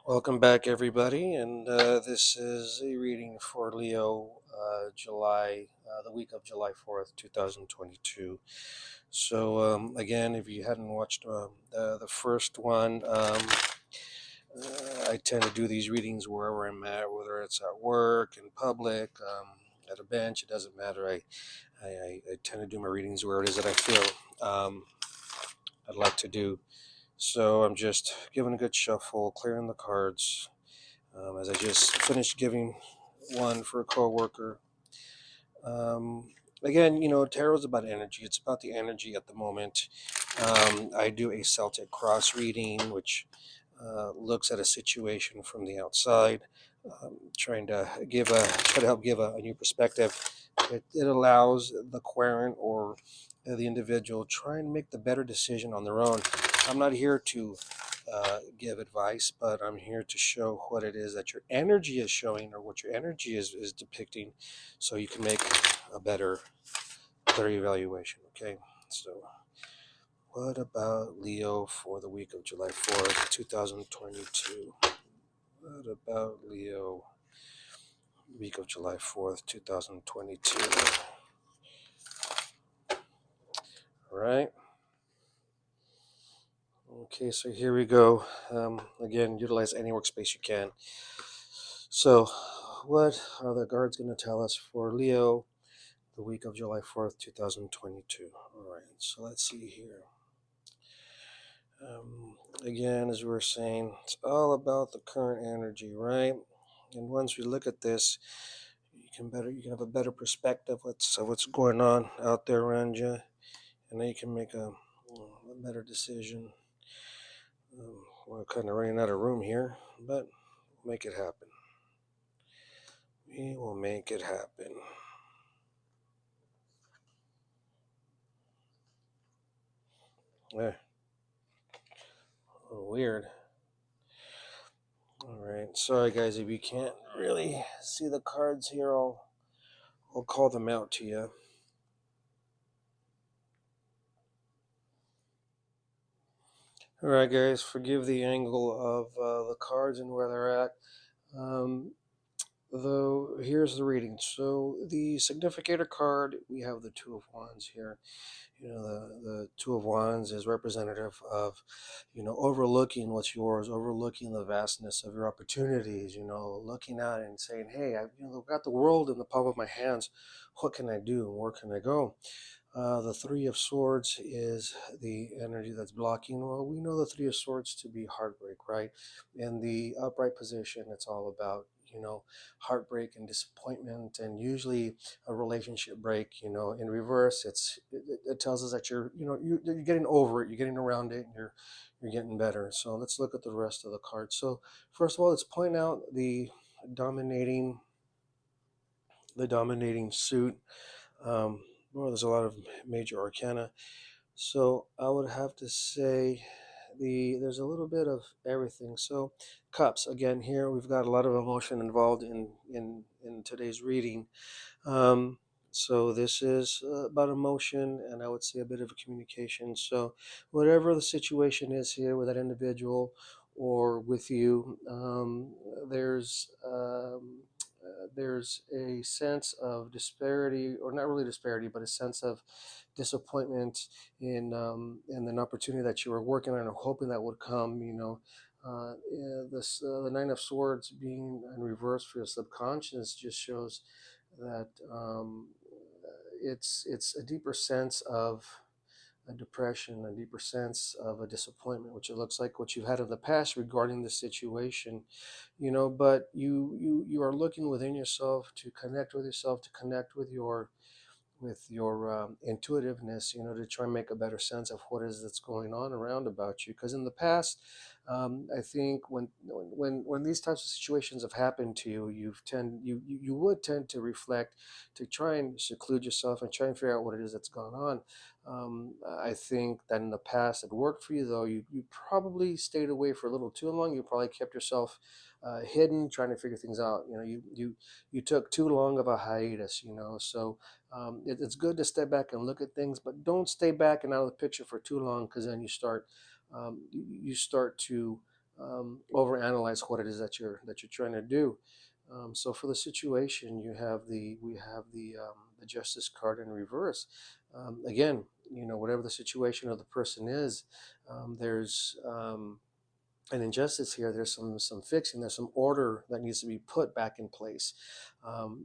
Welcome back, everybody, and this is a reading for Leo, the week of July 4th, 2022. So, again, if you hadn't watched the first one, I tend to do these readings wherever I'm at, whether it's at work, in public, at a bench, it doesn't matter. I tend to do my readings where it is that I feel I'd like to do. So, I'm just giving a good shuffle, clearing the cards. As I just finished giving one for a coworker. Again, tarot is about energy. It's about the energy at the moment. I do a Celtic cross reading, which looks at a situation from the outside, trying to try to help give a new perspective. It allows the querent or the individual try and make the better decision on their own. I'm not here to give advice, but I'm here to show what it is that your energy is showing or what your energy is depicting, so you can make a better evaluation. Okay, so what about Leo for the week of July 4th, 2022? What about Leo, week of July 4th, 2022? All right. Okay, so here we go. Again, utilize any workspace you can. So, what are the cards going to tell us for Leo, the week of July 4th, 2022? All right, so let's see here. Again, as we were saying, it's all about the current energy, right? And once we look at this, you can have a better perspective of what's going on out there around you, and then you can make a better decision. We're kind of running out of room here, but we'll make it happen. We will make it happen. Weird. All right. Sorry, guys, if you can't really see the cards here, I'll call them out to you. All right, guys, forgive the angle of the cards and where they're at. Though, here's the reading. So, the significator card, we have the Two of Wands here. The Two of Wands is representative of, overlooking what's yours, overlooking the vastness of your opportunities, looking out and saying, hey, I've got the world in the palm of my hands. What can I do? Where can I go? The Three of Swords is the energy that's blocking. Well, we know the Three of Swords to be heartbreak, right? In the upright position, it's all about, heartbreak and disappointment, and usually a relationship break. In reverse, it tells us that you're getting over it, you're getting around it, and you're getting better. So let's look at the rest of the cards. So first of all, let's point out dominating the dominating suit. Well, there's a lot of major arcana. So I would have to say there's a little bit of everything. So cups, again, here we've got a lot of emotion involved in today's reading. So this is about emotion, and I would say a bit of a communication. So whatever the situation is here with that individual or with you, there's a sense of disparity, or not really disparity, but a sense of disappointment in an opportunity that you were working on or hoping that would come. The Nine of Swords being in reverse for your subconscious just shows that it's a deeper sense of a depression, a deeper sense of a disappointment, which it looks like what you've had in the past regarding the situation. But you are looking within yourself to connect with yourself, to connect with your intuitiveness, to try and make a better sense of what is that's going on around about you. Because in the past, I think when these types of situations have happened to you, you would tend to reflect, to try and seclude yourself and try and figure out what it is that's gone on. I think that in the past it worked for you, though you probably stayed away for a little too long. You probably kept yourself hidden, trying to figure things out. You took too long of a hiatus. So it's good to step back and look at things, but don't stay back and out of the picture for too long, because then you start to overanalyze what it is that you're trying to do. So for the situation, we have the Justice card in reverse. Again, whatever the situation of the person is, there's an injustice here. There's some fixing. There's some order that needs to be put back in place.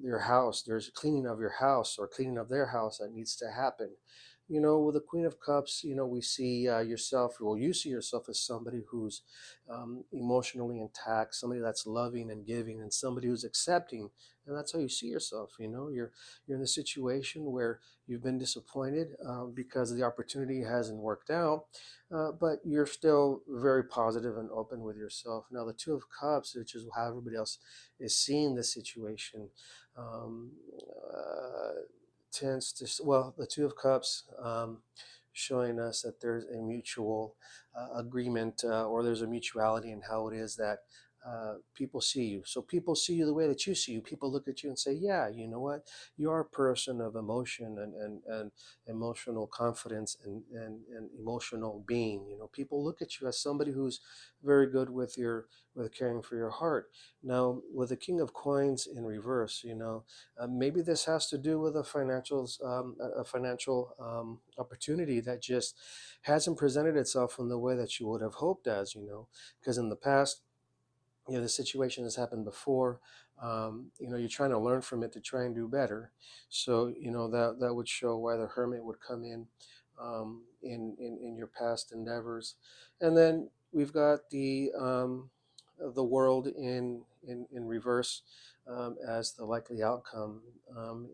Your house, there's cleaning of your house or cleaning of their house that needs to happen. With the Queen of Cups, we see yourself, well, you see yourself as somebody who's emotionally intact, somebody that's loving and giving, and somebody who's accepting. And that's how you see yourself. You're in a situation where you've been disappointed because the opportunity hasn't worked out, but you're still very positive and open with yourself. Now, the Two of Cups, which is how everybody else is seeing this situation, um, uh, tends to, well, the Two of Cups showing us that there's a mutual agreement, or there's a mutuality in how it is that people see you. So people see you the way that you see you. People look at you and say, yeah, you know what? You are a person of emotion and emotional confidence and emotional being. People look at you as somebody who's very good with caring for your heart. Now, with the King of Coins in reverse, maybe this has to do with a financial opportunity that just hasn't presented itself in the way that you would have hoped, as because in the past, the situation has happened before. You're trying to learn from it to try and do better. So that would show why the Hermit would come in your past endeavors. And then we've got the World in reverse, as the likely outcome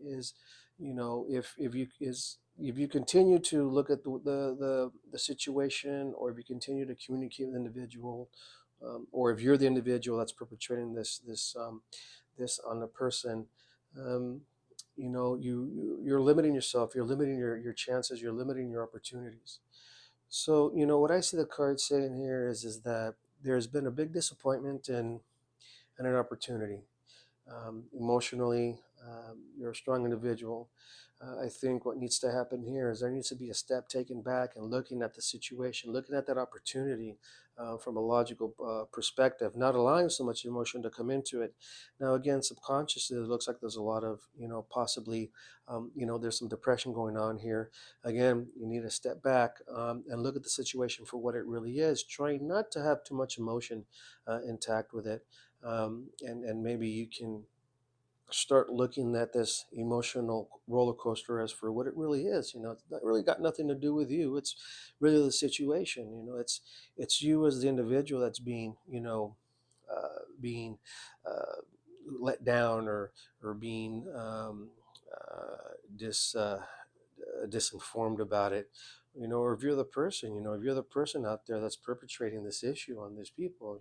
is, if you continue to look at the situation, or if you continue to communicate with the individual, or if you're the individual that's perpetrating this on the person, um, you're limiting yourself, you're limiting your chances, you're limiting your opportunities. So what I see the card saying here is that there's been a big disappointment and an opportunity. Emotionally, you're a strong individual. I think what needs to happen here is there needs to be a step taken back and looking at the situation, looking at that opportunity from a logical perspective, not allowing so much emotion to come into it. Now, again, subconsciously, it looks like there's a lot of, possibly, there's some depression going on here. Again, you need to step back and look at the situation for what it really is, trying not to have too much emotion intact with it. And maybe you can start looking at this emotional roller coaster as for what it really is. It's not really got nothing to do with you. It's really the situation. It's you as the individual that's being let down, or being dis disinformed about it. Or if you're the person, if you're the person out there that's perpetrating this issue on these people,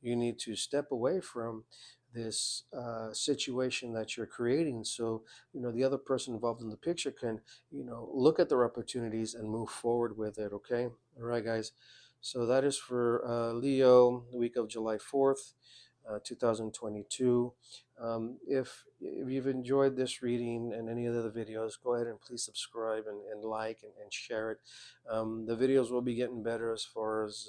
you need to step away from this situation that you're creating, so the other person involved in the picture can look at their opportunities and move forward with it. Okay, all right, guys. So that is for Leo, the week of July 4th, 2022. If you've enjoyed this reading and any of the other videos, go ahead and please subscribe and like and share it. The videos will be getting better as far as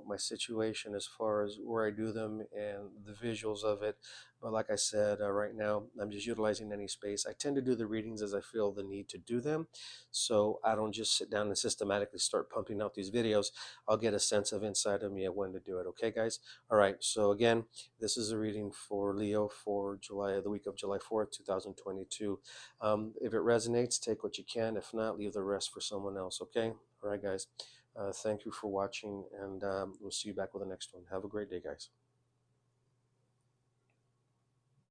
my situation, as far as where I do them and the visuals of it. But like I said, right now I'm just utilizing any space. I tend to do the readings as I feel the need to do them, so I don't just sit down and systematically start pumping out these videos. I'll get a sense of inside of me of when to do it. Okay, guys. All right. So again, this is a reading for Leo for the week of July 4th, 2022. If it resonates, take what you can. If not, leave the rest for someone else. Okay. All right, guys. Thank you for watching, and we'll see you back with the next one. Have a great day, guys.